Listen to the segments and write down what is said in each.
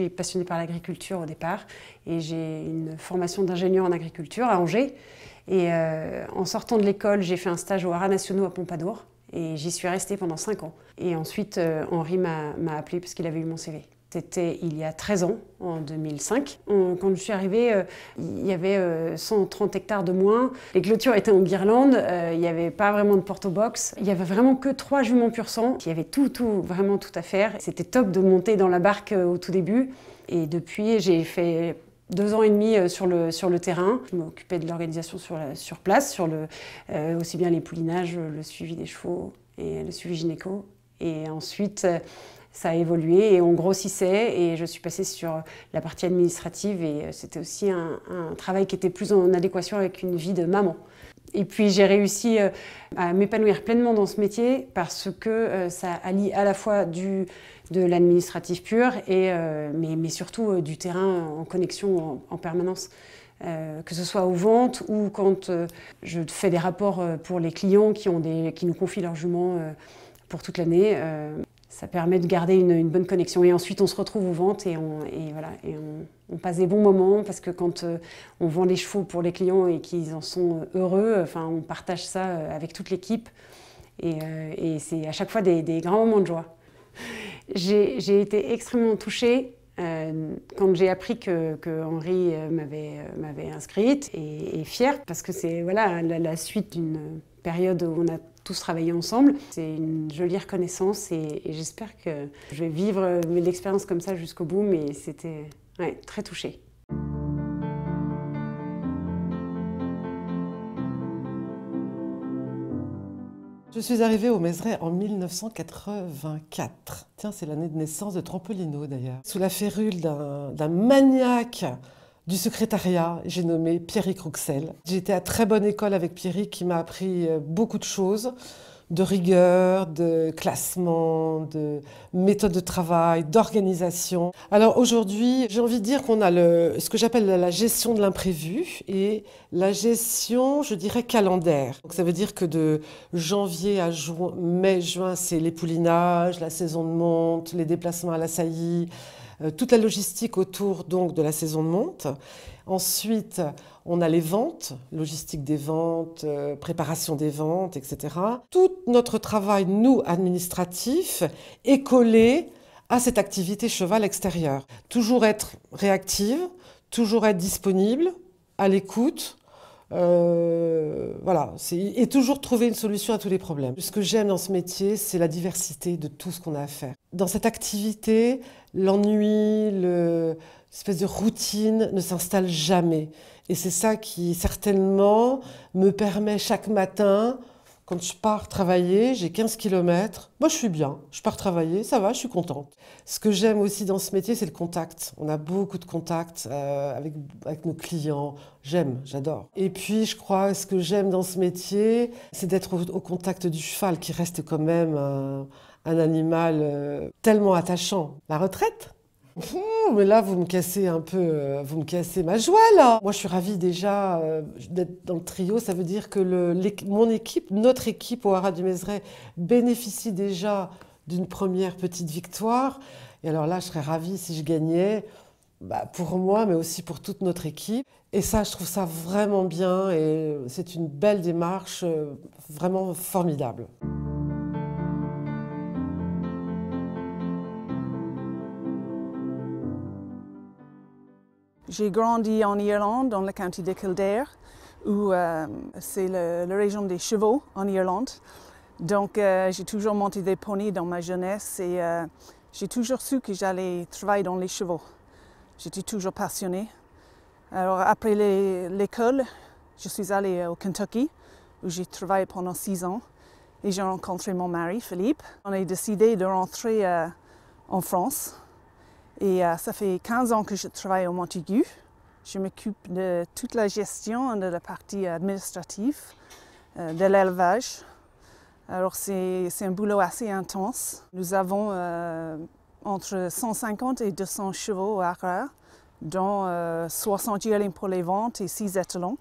suis passionnée par l'agriculture au départ et j'ai une formation d'ingénieur en agriculture à Angers. Et en sortant de l'école, j'ai fait un stage aux Haras nationaux à Pompadour et j'y suis restée pendant 5 ans. Et ensuite, Henri m'a appelée parce qu'il avait eu mon CV. C'était il y a 13 ans, en 2005. Quand je suis arrivée, il y avait 130 hectares de moins. Les clôtures étaient en guirlande, il n'y avait pas vraiment de porte au box. Il n'y avait vraiment que 3 juments pur sang. Il y avait vraiment tout à faire. C'était top de monter dans la barque au tout début. Et depuis, j'ai fait 2 ans et demi sur le terrain. Je m'occupais de l'organisation sur place, aussi bien les poulinages, le suivi des chevaux et le suivi gynéco. Et ensuite, ça a évolué et on grossissait et je suis passée sur la partie administrative et c'était aussi un travail qui était plus en adéquation avec une vie de maman. Et puis j'ai réussi à m'épanouir pleinement dans ce métier parce que ça allie à la fois de l'administratif pur, mais surtout du terrain en connexion en permanence. Que ce soit aux ventes ou quand je fais des rapports pour les clients qui nous confient leurs juments pour toute l'année. Ça permet de garder une bonne connexion. Et ensuite, on se retrouve aux ventes et on passe des bons moments parce que quand on vend les chevaux pour les clients et qu'ils en sont heureux, enfin, on partage ça avec toute l'équipe. Et c'est à chaque fois des grands moments de joie. J'ai été extrêmement touchée quand j'ai appris que Henri m'avait inscrite et fière parce que c'est voilà, la suite d'une période où on a tous travaillé ensemble. C'est une jolie reconnaissance et j'espère que je vais vivre l'expérience comme ça jusqu'au bout, mais c'était très touchée. Je suis arrivée au Mézeray en 1984. Tiens, c'est l'année de naissance de Trampolino d'ailleurs. Sous la férule d'un maniaque du secrétariat, j'ai nommé Pierrick Rouxel. J'ai été à très bonne école avec Pierrick qui m'a appris beaucoup de choses, de rigueur, de classement, de méthode de travail, d'organisation. Alors aujourd'hui, j'ai envie de dire qu'on a ce que j'appelle la gestion de l'imprévu et la gestion, je dirais, calendaire. Donc ça veut dire que de janvier à mai, juin, c'est les poulinages, la saison de monte, les déplacements à la saillie, toute la logistique autour donc de la saison de monte. Ensuite, on a les ventes, logistique des ventes, préparation des ventes, etc. Tout notre travail, nous, administratif, est collé à cette activité cheval extérieur. Toujours être réactive, toujours être disponible, à l'écoute, voilà, et toujours trouver une solution à tous les problèmes. Ce que j'aime dans ce métier, c'est la diversité de tout ce qu'on a à faire. Dans cette activité, l'ennui, l'espèce de routine ne s'installe jamais. Et c'est ça qui, certainement, me permet chaque matin, quand je pars travailler, j'ai 15 km, moi je suis bien, je pars travailler, ça va, je suis contente. Ce que j'aime aussi dans ce métier, c'est le contact. On a beaucoup de contacts avec nos clients, j'adore. Et puis je crois, ce que j'aime dans ce métier, c'est d'être au contact du cheval, qui reste quand même un animal tellement attachant. La retraite ? Mais là, vous me cassez un peu, vous me cassez ma joie, là. Moi, je suis ravie déjà d'être dans le trio. Ça veut dire que notre équipe au Haras du Mézeray bénéficie déjà d'une première petite victoire. Et alors là, je serais ravie si je gagnais, pour moi, mais aussi pour toute notre équipe. Et ça, je trouve ça vraiment bien et c'est une belle démarche, vraiment formidable. J'ai grandi en Irlande, dans le county de Kildare, où c'est la région des chevaux en Irlande. Donc j'ai toujours monté des poneys dans ma jeunesse et j'ai toujours su que j'allais travailler dans les chevaux. J'étais toujours passionnée. Alors après l'école, je suis allée au Kentucky, où j'ai travaillé pendant 6 ans. Et j'ai rencontré mon mari, Philippe. On a décidé de rentrer en France. Et ça fait 15 ans que je travaille au Montaigu. Je m'occupe de toute la gestion de la partie administrative, de l'élevage. Alors c'est un boulot assez intense. Nous avons entre 150 et 200 chevaux au Haras, dont 60 yearlings pour les ventes et 6 étalons.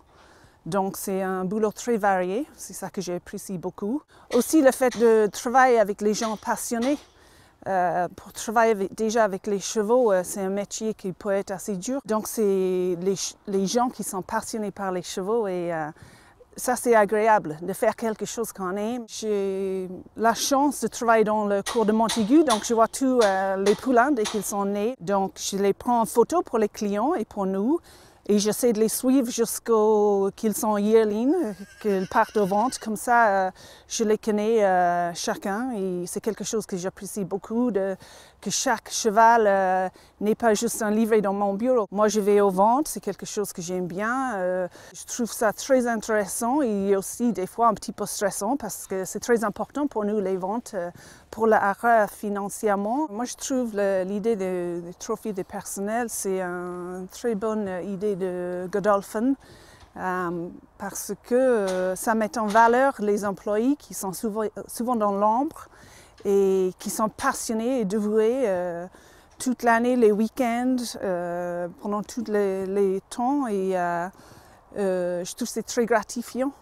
Donc c'est un boulot très varié, c'est ça que j'apprécie beaucoup. Aussi le fait de travailler avec les gens passionnés. Pour travailler déjà avec les chevaux, c'est un métier qui peut être assez dur. Donc c'est les gens qui sont passionnés par les chevaux et ça c'est agréable de faire quelque chose qu'on aime. J'ai la chance de travailler dans le cours de Montaigu, donc je vois tous les poulains dès qu'ils sont nés. Donc je les prends en photo pour les clients et pour nous. Et j'essaie de les suivre jusqu'à qu'ils sont yearlings, qu'ils partent aux ventes. Comme ça, je les connais chacun. Et c'est quelque chose que j'apprécie beaucoup, que chaque cheval n'est pas juste un livret dans mon bureau. Moi, je vais aux ventes, c'est quelque chose que j'aime bien. Je trouve ça très intéressant et aussi des fois un petit peu stressant parce que c'est très important pour nous les ventes, pour l'art financièrement. Moi, je trouve l'idée des trophées des personnels, c'est une très bonne idée de Godolphin parce que ça met en valeur les employés qui sont souvent dans l'ombre et qui sont passionnés et dévoués toute l'année, les week-ends, pendant tous les temps. Et je trouve que c'est très gratifiant.